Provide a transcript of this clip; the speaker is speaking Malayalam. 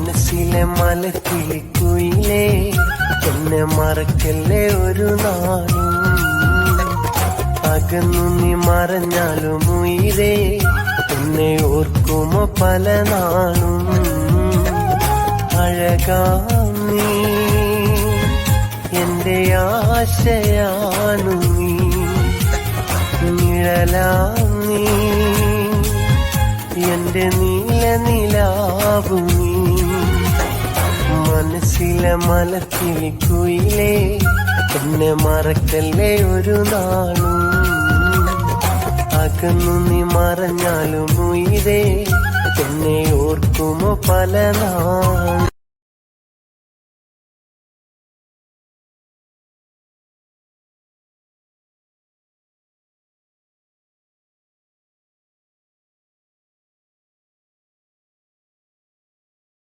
മനസ്സിലെ മലക്കിളിക്കുയിലേ എന്നെ മറക്കല്ലേ ഒരു നാളും. അകന്നു നീ മറഞ്ഞാലും ഉയിരേ എന്നെ ഓർക്കുമോ പല നാളും. അഴകാം നീ എന്റെ ആശയാണു നീ, നിഴലാം നീ എന്റെ നീല നിലാവു നീ. മനസ്സിലെ മലക്കിളിക്കുയിലേ എന്നെ മറക്കല്ലേ ഒരു നാളും. അകന്നു നീ മറഞ്ഞാലും ഉയിരേ എന്നെ ഓർക്കുമോ പല നാളും.